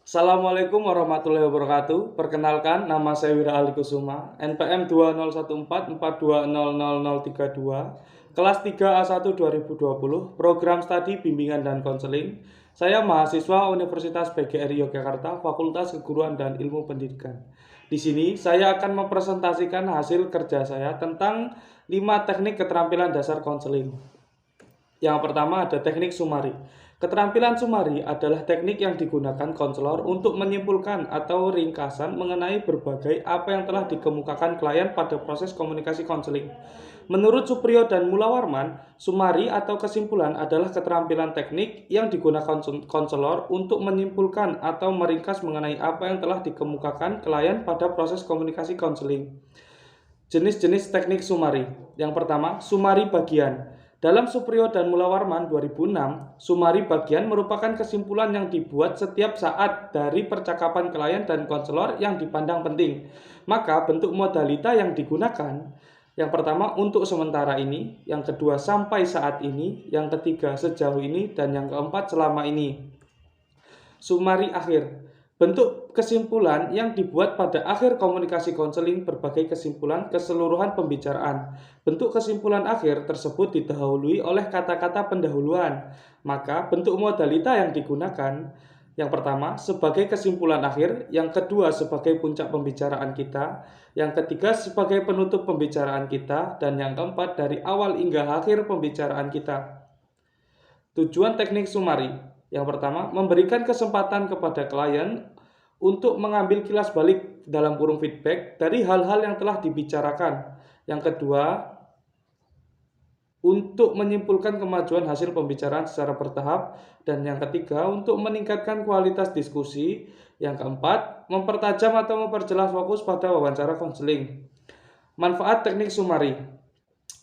Assalamualaikum warahmatullahi wabarakatuh. Perkenalkan, nama saya Wira Ali Kusuma, NPM 201442000032, kelas 3A1 2020, program studi bimbingan dan konseling. Saya mahasiswa Universitas PGRI Yogyakarta, Fakultas Keguruan dan Ilmu Pendidikan. Di sini saya akan mempresentasikan hasil kerja saya tentang 5 teknik keterampilan dasar konseling. Yang pertama ada teknik sumari. Keterampilan sumari adalah teknik yang digunakan konselor untuk menyimpulkan atau ringkasan mengenai berbagai apa yang telah dikemukakan klien pada proses komunikasi konseling. Menurut Supriyo dan Mulawarman, sumari atau kesimpulan adalah keterampilan teknik yang digunakan konselor untuk menyimpulkan atau meringkas mengenai apa yang telah dikemukakan klien pada proses komunikasi konseling. Jenis-jenis teknik sumari. Yang pertama, sumari bagian. Dalam Supriyo dan Mulawarman 2006, sumari bagian merupakan kesimpulan yang dibuat setiap saat dari percakapan klien dan konselor yang dipandang penting. Maka bentuk modalita yang digunakan, yang pertama untuk sementara ini, yang kedua sampai saat ini, yang ketiga sejauh ini, dan yang keempat selama ini. Sumari akhir. Bentuk kesimpulan yang dibuat pada akhir komunikasi konseling berbagai kesimpulan keseluruhan pembicaraan. Bentuk kesimpulan akhir tersebut didahului oleh kata-kata pendahuluan. Maka bentuk modalita yang digunakan, yang pertama sebagai kesimpulan akhir, yang kedua sebagai puncak pembicaraan kita, yang ketiga sebagai penutup pembicaraan kita, dan yang keempat dari awal hingga akhir pembicaraan kita. Tujuan teknik sumari. Yang pertama, memberikan kesempatan kepada klien untuk mengambil kilas balik dalam kurung feedback dari hal-hal yang telah dibicarakan. Yang kedua, untuk menyimpulkan kemajuan hasil pembicaraan secara bertahap. Dan yang ketiga, untuk meningkatkan kualitas diskusi. Yang keempat, mempertajam atau memperjelas fokus pada wawancara konseling. Manfaat teknik sumari.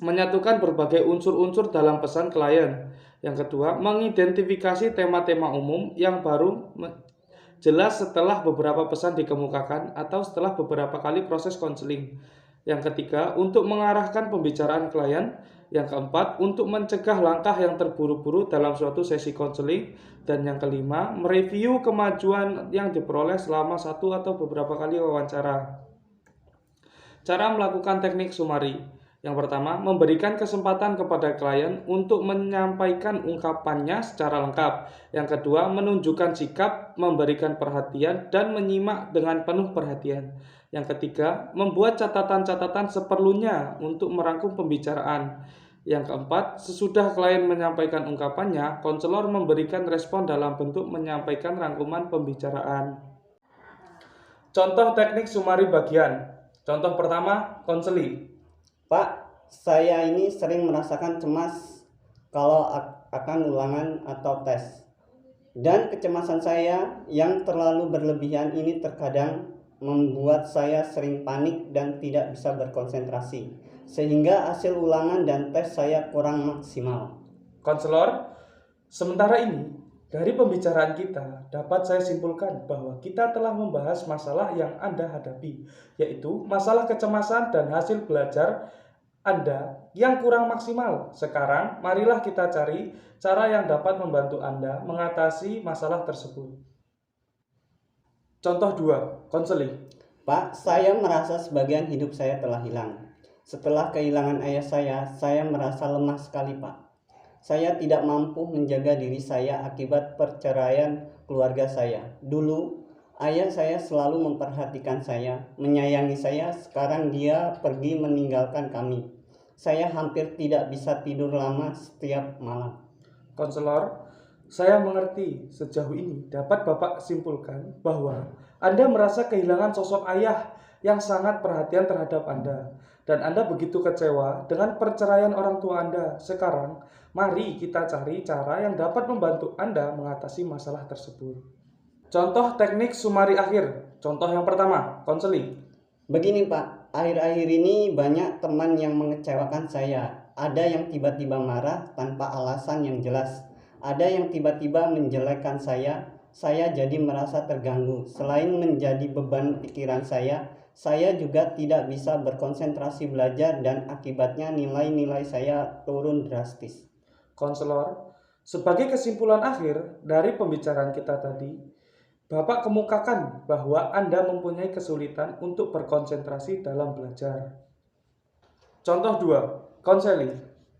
Menyatukan berbagai unsur-unsur dalam pesan klien. Yang kedua, mengidentifikasi tema-tema umum yang baru jelas setelah beberapa pesan dikemukakan atau setelah beberapa kali proses konseling. Yang ketiga, untuk mengarahkan pembicaraan klien. Yang keempat, untuk mencegah langkah yang terburu-buru dalam suatu sesi konseling. Dan yang kelima, mereview kemajuan yang diperoleh selama satu atau beberapa kali wawancara. Cara melakukan teknik sumari. Yang pertama, memberikan kesempatan kepada klien untuk menyampaikan ungkapannya secara lengkap. Yang kedua, menunjukkan sikap, memberikan perhatian, dan menyimak dengan penuh perhatian. Yang ketiga, membuat catatan-catatan seperlunya untuk merangkum pembicaraan. Yang keempat, sesudah klien menyampaikan ungkapannya, konselor memberikan respon dalam bentuk menyampaikan rangkuman pembicaraan. Contoh teknik sumari bagian. Contoh pertama, konseling. Pak, saya ini sering merasakan cemas kalau akan ulangan atau tes. Dan kecemasan saya yang terlalu berlebihan ini terkadang membuat saya sering panik dan tidak bisa berkonsentrasi, sehingga hasil ulangan dan tes saya kurang maksimal. Konselor, sementara ini dari pembicaraan kita dapat saya simpulkan bahwa kita telah membahas masalah yang Anda hadapi, yaitu masalah kecemasan dan hasil belajar Anda yang kurang maksimal. Sekarang, marilah kita cari cara yang dapat membantu Anda mengatasi masalah tersebut. Contoh 2, konseling. Pak, saya merasa sebagian hidup saya telah hilang. Setelah kehilangan ayah saya merasa lemah sekali, Pak. Saya tidak mampu menjaga diri saya akibat perceraian keluarga saya. Dulu, ayah saya selalu memperhatikan saya, menyayangi saya. Sekarang dia pergi meninggalkan kami. Saya hampir tidak bisa tidur lama setiap malam. Konselor, saya mengerti sejauh ini dapat Bapak simpulkan bahwa Anda merasa kehilangan sosok ayah yang sangat perhatian terhadap Anda. Dan Anda begitu kecewa dengan perceraian orang tua Anda. Sekarang, mari kita cari cara yang dapat membantu Anda mengatasi masalah tersebut. Contoh teknik sumari akhir. Contoh yang pertama, konseling. Begini Pak, akhir-akhir ini banyak teman yang mengecewakan saya. Ada yang tiba-tiba marah tanpa alasan yang jelas. Ada yang tiba-tiba menjelekkan saya jadi merasa terganggu. Selain menjadi beban pikiran saya juga tidak bisa berkonsentrasi belajar dan akibatnya nilai-nilai saya turun drastis. Konselor, sebagai kesimpulan akhir dari pembicaraan kita tadi, Bapak kemukakan bahwa Anda mempunyai kesulitan untuk berkonsentrasi dalam belajar. Contoh 2. Konseling.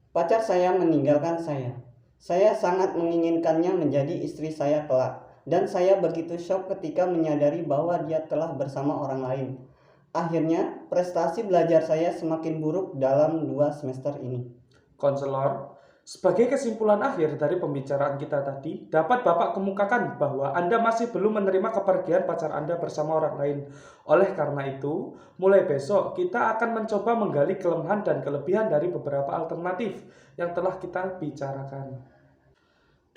Pacar saya meninggalkan saya. Saya sangat menginginkannya menjadi istri saya kelak. Dan saya begitu syok ketika menyadari bahwa dia telah bersama orang lain. Akhirnya, prestasi belajar saya semakin buruk dalam 2 semester ini. Konselor, sebagai kesimpulan akhir dari pembicaraan kita tadi, dapat Bapak kemukakan bahwa Anda masih belum menerima kepergian pacar Anda bersama orang lain. Oleh karena itu, mulai besok kita akan mencoba menggali kelemahan dan kelebihan dari beberapa alternatif yang telah kita bicarakan.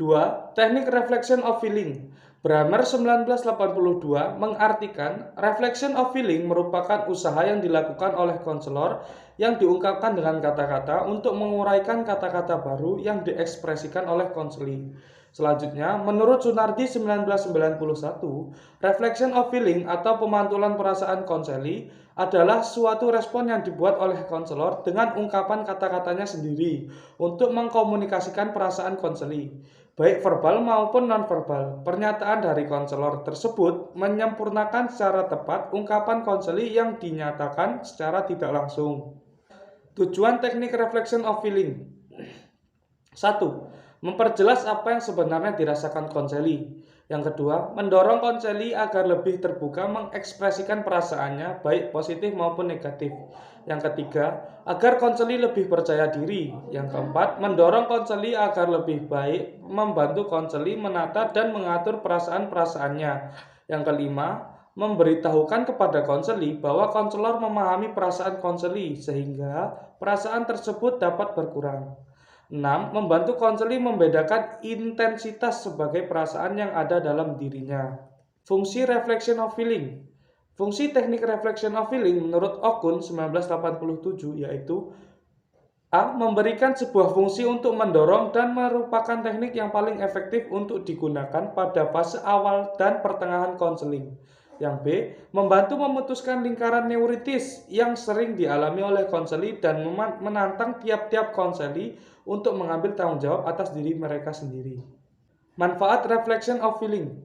2. Teknik Reflection of Feeling. Bramer 1982 mengartikan reflection of feeling merupakan usaha yang dilakukan oleh konselor yang diungkapkan dengan kata-kata untuk menguraikan kata-kata baru yang diekspresikan oleh konseli. Selanjutnya, menurut Sunardi 1991, reflection of feeling atau pemantulan perasaan konseli adalah suatu respon yang dibuat oleh konselor dengan ungkapan kata-katanya sendiri untuk mengkomunikasikan perasaan konseli. Baik verbal maupun nonverbal, pernyataan dari konselor tersebut menyempurnakan secara tepat ungkapan konseli yang dinyatakan secara tidak langsung. Tujuan teknik reflection of feeling. 1. Memperjelas apa yang sebenarnya dirasakan konseli. Yang kedua, mendorong konseli agar lebih terbuka mengekspresikan perasaannya baik positif maupun negatif. Yang ketiga, agar konseli lebih percaya diri. Yang keempat, mendorong konseli agar lebih baik membantu konseli menata dan mengatur perasaan-perasaannya. Yang kelima, memberitahukan kepada konseli bahwa konselor memahami perasaan konseli sehingga perasaan tersebut dapat berkurang. 6. Membantu konseli membedakan intensitas sebagai perasaan yang ada dalam dirinya. Fungsi reflection of feeling. Fungsi teknik reflection of feeling menurut Okun 1987 yaitu A. Memberikan sebuah fungsi untuk mendorong dan merupakan teknik yang paling efektif untuk digunakan pada fase awal dan pertengahan konseling. Yang B. Membantu memutuskan lingkaran neuritis yang sering dialami oleh konseli dan menantang tiap-tiap konseli untuk mengambil tanggung jawab atas diri mereka sendiri. Manfaat reflection of feeling.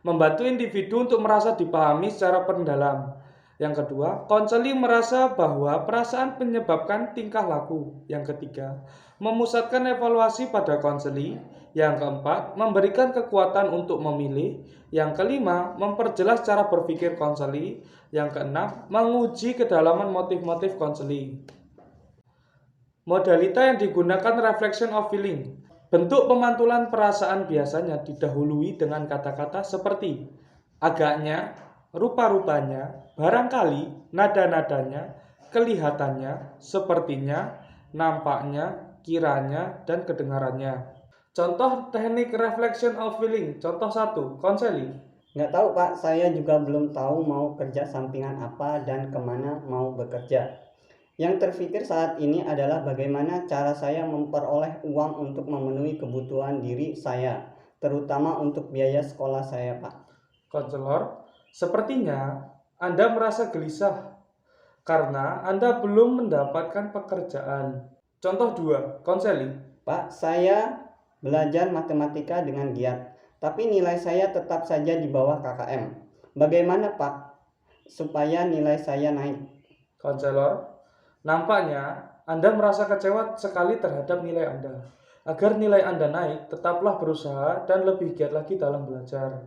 Membantu individu untuk merasa dipahami secara mendalam. Yang kedua, konseli merasa bahwa perasaan menyebabkan tingkah laku. Yang ketiga, memusatkan evaluasi pada konseli. Yang keempat, memberikan kekuatan untuk memilih. Yang kelima, memperjelas cara berpikir konseli. Yang keenam, menguji kedalaman motif-motif konseli. Modalita yang digunakan reflection of feeling. Bentuk pemantulan perasaan biasanya didahului dengan kata-kata seperti agaknya, rupa-rupanya, barangkali, nada-nadanya, kelihatannya, sepertinya, nampaknya, kiranya, dan kedengarannya. Contoh teknik reflection of feeling. Contoh 1. Konseling. Nggak tahu Pak, saya juga belum tahu mau kerja sampingan apa dan kemana mau bekerja. Yang terfikir saat ini adalah bagaimana cara saya memperoleh uang untuk memenuhi kebutuhan diri saya, terutama untuk biaya sekolah saya Pak. Konselor, sepertinya Anda merasa gelisah karena Anda belum mendapatkan pekerjaan. Contoh 2. Konseling. Pak, saya belajar matematika dengan giat, tapi nilai saya tetap saja di bawah KKM. Bagaimana Pak, supaya nilai saya naik? Konselor, nampaknya Anda merasa kecewa sekali terhadap nilai Anda. Agar nilai Anda naik, tetaplah berusaha dan lebih giat lagi dalam belajar.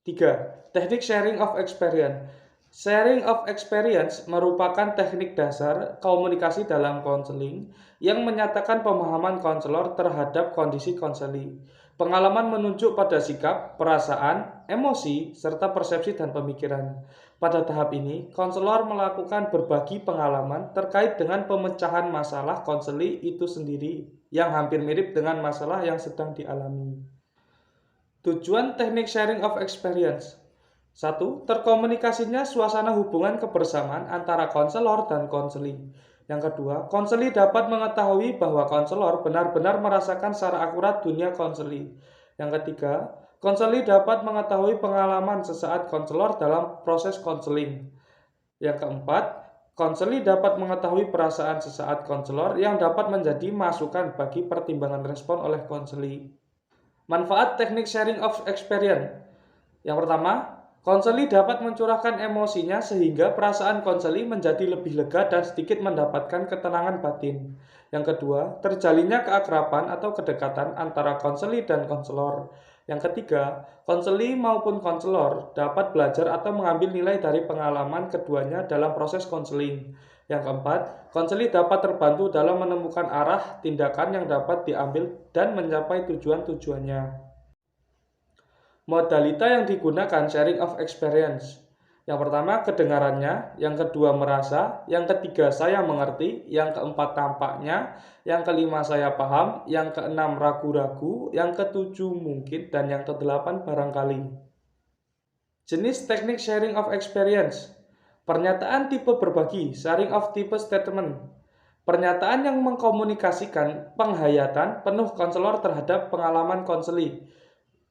3. Teknik sharing of experience. Sharing of experience merupakan teknik dasar komunikasi dalam konseling yang menyatakan pemahaman konselor terhadap kondisi konseli. Pengalaman menunjuk pada sikap, perasaan, emosi, serta persepsi dan pemikiran. Pada tahap ini, konselor melakukan berbagi pengalaman terkait dengan pemecahan masalah konseli itu sendiri yang hampir mirip dengan masalah yang sedang dialami. Tujuan teknik sharing of experience. 1. Terkomunikasinya suasana hubungan kebersamaan antara konselor dan konseli. Yang kedua, konseli dapat mengetahui bahwa konselor benar-benar merasakan secara akurat dunia konseli. Yang ketiga, konseli dapat mengetahui pengalaman sesaat konselor dalam proses konseling. Yang keempat, konseli dapat mengetahui perasaan sesaat konselor yang dapat menjadi masukan bagi pertimbangan respon oleh konseli. Manfaat teknik sharing of experience. Yang pertama, konseli dapat mencurahkan emosinya sehingga perasaan konseli menjadi lebih lega dan sedikit mendapatkan ketenangan batin. Yang kedua, terjalinnya keakraban atau kedekatan antara konseli dan konselor. Yang ketiga, konseli maupun konselor dapat belajar atau mengambil nilai dari pengalaman keduanya dalam proses konseling. Yang keempat, konseli dapat terbantu dalam menemukan arah tindakan yang dapat diambil dan mencapai tujuan-tujuannya. Modalita yang digunakan sharing of experience. Yang pertama, kedengarannya. Yang kedua, merasa. Yang ketiga, saya mengerti. Yang keempat, tampaknya. Yang kelima, saya paham. Yang keenam, ragu-ragu. Yang ketujuh, mungkin. Dan yang kedelapan, barangkali. Jenis teknik sharing of experience. Pernyataan tipe berbagi, sharing of type statement. Pernyataan yang mengkomunikasikan penghayatan penuh konselor terhadap pengalaman konseli.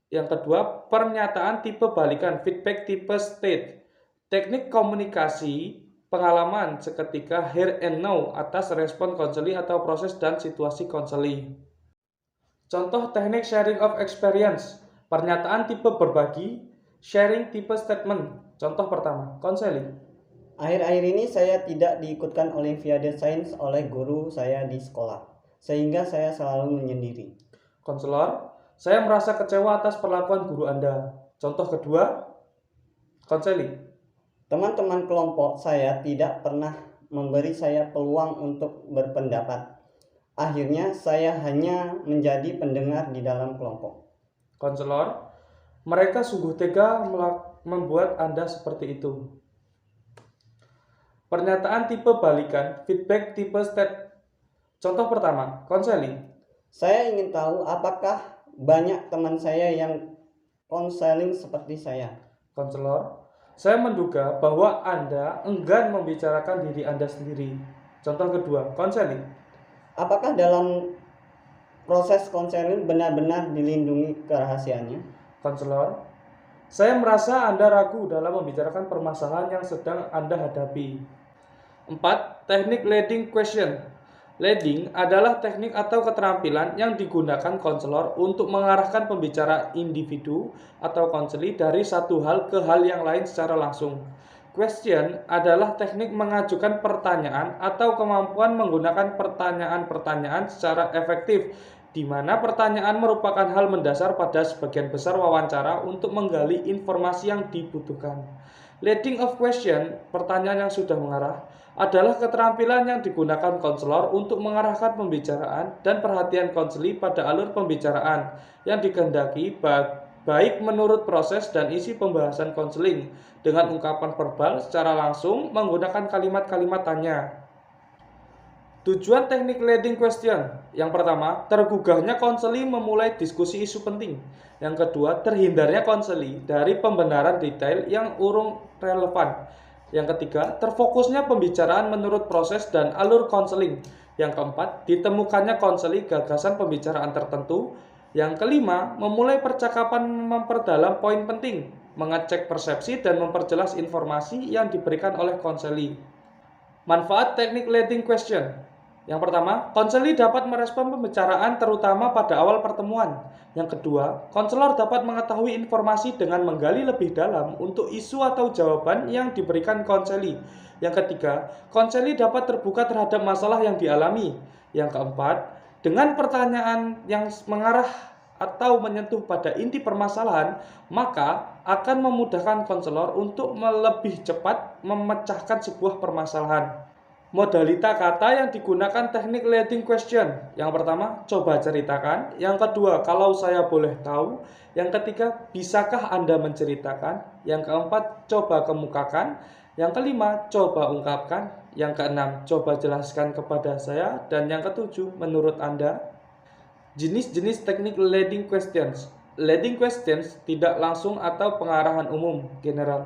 Yang kedua, pernyataan tipe balikan, feedback tipe state. Teknik komunikasi pengalaman seketika here and now atas respon konseli atau proses dan situasi konseli. Contoh teknik sharing of experience. Pernyataan tipe berbagi, sharing tipe statement. Contoh pertama, konseli. Akhir-akhir ini saya tidak diikutkan Olimpiade Sains oleh guru saya di sekolah, sehingga saya selalu menyendiri. Konselor, saya merasa kecewa atas perlakuan guru Anda. Contoh kedua, konseli. Teman-teman kelompok saya tidak pernah memberi saya peluang untuk berpendapat. Akhirnya saya hanya menjadi pendengar di dalam kelompok. Konselor, mereka sungguh tega membuat Anda seperti itu. Pernyataan tipe balikan, feedback tipe state. Contoh pertama, konseli. Saya ingin tahu apakah banyak teman saya yang konseling seperti saya. Konselor, saya menduga bahwa Anda enggan membicarakan diri Anda sendiri. Contoh kedua, konseli. Apakah dalam proses konseling benar-benar dilindungi kerahasiaannya? Konselor, saya merasa Anda ragu dalam membicarakan permasalahan yang sedang Anda hadapi. 4. Teknik leading question. Leading adalah teknik atau keterampilan yang digunakan konselor untuk mengarahkan pembicara individu atau konseli dari satu hal ke hal yang lain secara langsung. Question adalah teknik mengajukan pertanyaan atau kemampuan menggunakan pertanyaan-pertanyaan secara efektif, di mana pertanyaan merupakan hal mendasar pada sebagian besar wawancara untuk menggali informasi yang dibutuhkan. Leading of question, pertanyaan yang sudah mengarah, adalah keterampilan yang digunakan konselor untuk mengarahkan pembicaraan dan perhatian konseli pada alur pembicaraan yang dikehendaki baik menurut proses dan isi pembahasan konseling dengan ungkapan verbal secara langsung menggunakan kalimat-kalimat tanya. Tujuan teknik leading question. Yang pertama, tergugahnya konseli memulai diskusi isu penting. Yang kedua, terhindarnya konseli dari pembenaran detail yang urung relevan. Yang ketiga, terfokusnya pembicaraan menurut proses dan alur konseling. Yang keempat, ditemukannya konseli gagasan pembicaraan tertentu. Yang kelima, memulai percakapan memperdalam poin penting, mengecek persepsi dan memperjelas informasi yang diberikan oleh konseli. Manfaat teknik leading question. Yang pertama, konseli dapat merespon pembicaraan terutama pada awal pertemuan. Yang kedua, konselor dapat mengetahui informasi dengan menggali lebih dalam untuk isu atau jawaban yang diberikan konseli. Yang ketiga, konseli dapat terbuka terhadap masalah yang dialami. Yang keempat, dengan pertanyaan yang mengarah atau menyentuh pada inti permasalahan, maka akan memudahkan konselor untuk lebih cepat memecahkan sebuah permasalahan. Modalita kata yang digunakan teknik leading question. Yang pertama, coba ceritakan. Yang kedua, kalau saya boleh tahu. Yang ketiga, bisakah Anda menceritakan? Yang keempat, coba kemukakan. Yang kelima, coba ungkapkan. Yang keenam, coba jelaskan kepada saya. Dan yang ketujuh, menurut Anda. Jenis-jenis teknik leading questions. Leading questions tidak langsung atau pengarahan umum, general.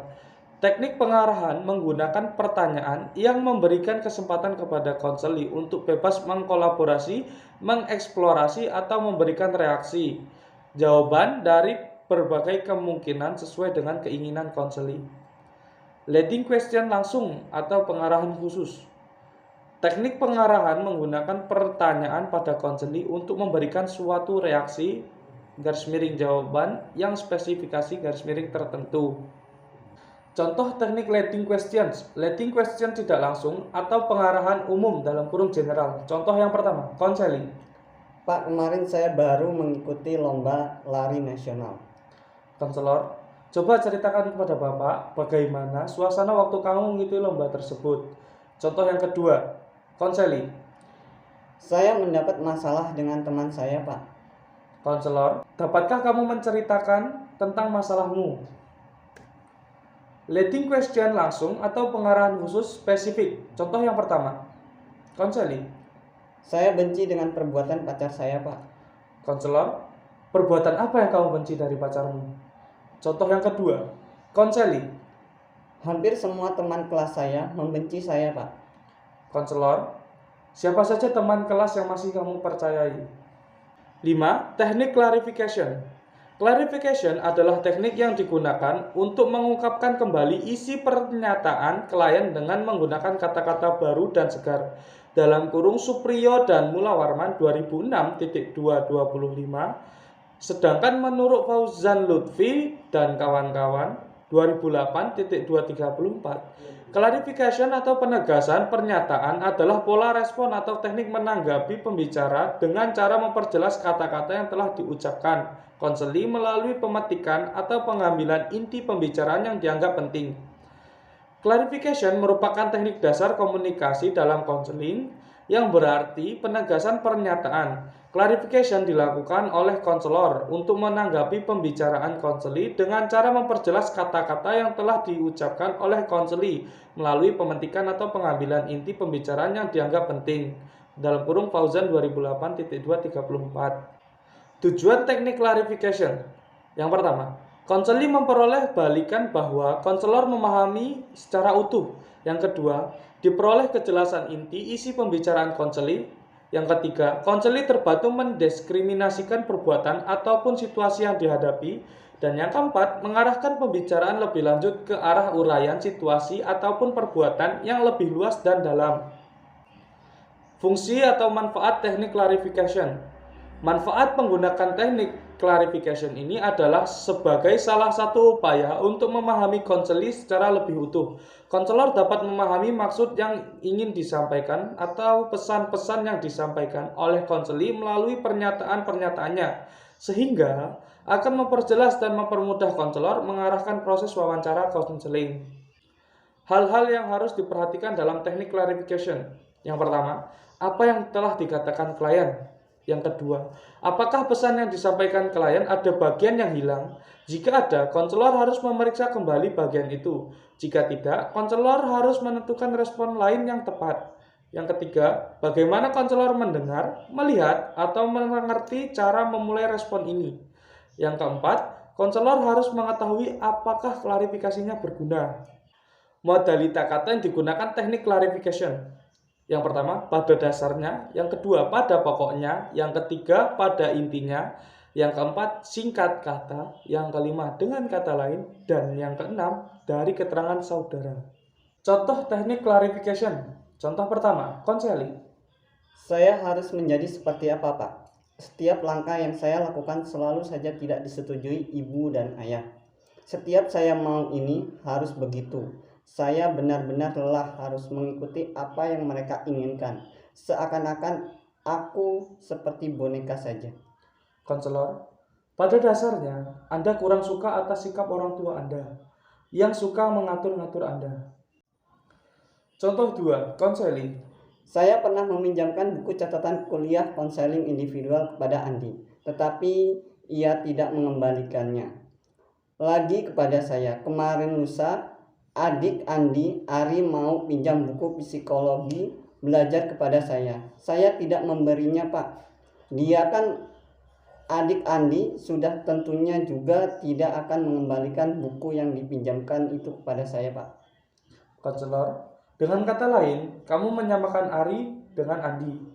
Teknik pengarahan menggunakan pertanyaan yang memberikan kesempatan kepada konseli untuk bebas mengkolaborasi, mengeksplorasi, atau memberikan reaksi jawaban dari berbagai kemungkinan sesuai dengan keinginan konseli. Leading question langsung atau pengarahan khusus. Teknik pengarahan menggunakan pertanyaan pada konseli untuk memberikan suatu reaksi garis miring jawaban yang spesifikasi garis miring tertentu. Contoh teknik leading questions. Leading question tidak langsung atau pengarahan umum dalam kurung general. Contoh yang pertama, konseling. Pak, kemarin saya baru mengikuti lomba lari nasional. Konselor, coba ceritakan kepada Bapak bagaimana suasana waktu kamu mengikuti lomba tersebut. Contoh yang kedua, konseling. Saya mendapat masalah dengan teman saya, Pak. Konselor, dapatkah kamu menceritakan tentang masalahmu? Leading question langsung atau pengarahan khusus spesifik. Contoh yang pertama, konseling. Saya benci dengan perbuatan pacar saya, Pak. Konselor, perbuatan apa yang kamu benci dari pacarmu? Contoh yang kedua, konseling. Hampir semua teman kelas saya membenci saya, Pak. Konselor, siapa saja teman kelas yang masih kamu percayai? 5. Teknik clarification. Clarification adalah teknik yang digunakan untuk mengungkapkan kembali isi pernyataan klien dengan menggunakan kata-kata baru dan segar. Dalam kurung Supriyo dan Mulawarman 2006.225, sedangkan menurut Fauzan Lutfi dan kawan-kawan 2008.234, clarification atau penegasan pernyataan adalah pola respon atau teknik menanggapi pembicara dengan cara memperjelas kata-kata yang telah diucapkan konseli melalui pemetikan atau pengambilan inti pembicaraan yang dianggap penting. Clarification merupakan teknik dasar komunikasi dalam konseling yang berarti penegasan pernyataan. Clarification dilakukan oleh konselor untuk menanggapi pembicaraan konseli dengan cara memperjelas kata-kata yang telah diucapkan oleh konseli melalui pemetikan atau pengambilan inti pembicaraan yang dianggap penting. Dalam kurung Fauzan 2008.234. Tujuan teknik clarification. Yang pertama, konseli memperoleh balikan bahwa konselor memahami secara utuh. Yang kedua, diperoleh kejelasan inti isi pembicaraan konseli. Yang ketiga, konseli terbantu mendiskriminasikan perbuatan ataupun situasi yang dihadapi. Dan yang keempat, mengarahkan pembicaraan lebih lanjut ke arah uraian situasi ataupun perbuatan yang lebih luas dan dalam. Fungsi atau manfaat teknik clarification. Manfaat menggunakan teknik clarification ini adalah sebagai salah satu upaya untuk memahami konseli secara lebih utuh. Konselor dapat memahami maksud yang ingin disampaikan atau pesan-pesan yang disampaikan oleh konseli melalui pernyataan-pernyataannya, sehingga akan memperjelas dan mempermudah konselor mengarahkan proses wawancara konseling. Hal-hal yang harus diperhatikan dalam teknik clarification. Yang pertama, apa yang telah dikatakan klien? Yang kedua, apakah pesan yang disampaikan klien ada bagian yang hilang? Jika ada, konselor harus memeriksa kembali bagian itu. Jika tidak, konselor harus menentukan respon lain yang tepat. Yang ketiga, bagaimana konselor mendengar, melihat, atau mengerti cara memulai respon ini. Yang keempat, konselor harus mengetahui apakah klarifikasinya berguna. Modalita kata yang digunakan teknik clarification. Yang pertama, pada dasarnya. Yang kedua, pada pokoknya. Yang ketiga, pada intinya. Yang keempat, singkat kata. Yang kelima, dengan kata lain. Dan yang keenam, dari keterangan saudara. Contoh teknik clarification. Contoh pertama, konseling. Saya harus menjadi seperti apa, Pak? Setiap langkah yang saya lakukan selalu saja tidak disetujui ibu dan ayah. Setiap saya mau ini harus begitu. Saya benar-benar lelah harus mengikuti apa yang mereka inginkan. Seakan-akan aku seperti boneka saja. Konselor, pada dasarnya Anda kurang suka atas sikap orang tua Anda yang suka mengatur-ngatur Anda. Contoh 2, konseling. Saya pernah meminjamkan buku catatan kuliah konseling individual kepada Andi, tetapi ia tidak mengembalikannya lagi kepada saya. Kemarin lusa, adik Andi, Ari, mau pinjam buku psikologi belajar kepada saya. Saya tidak memberinya, Pak. Dia kan adik Andi, sudah tentunya juga tidak akan mengembalikan buku yang dipinjamkan itu kepada saya, Pak. Konselor, dengan kata lain, kamu menyamakan Ari dengan Andi.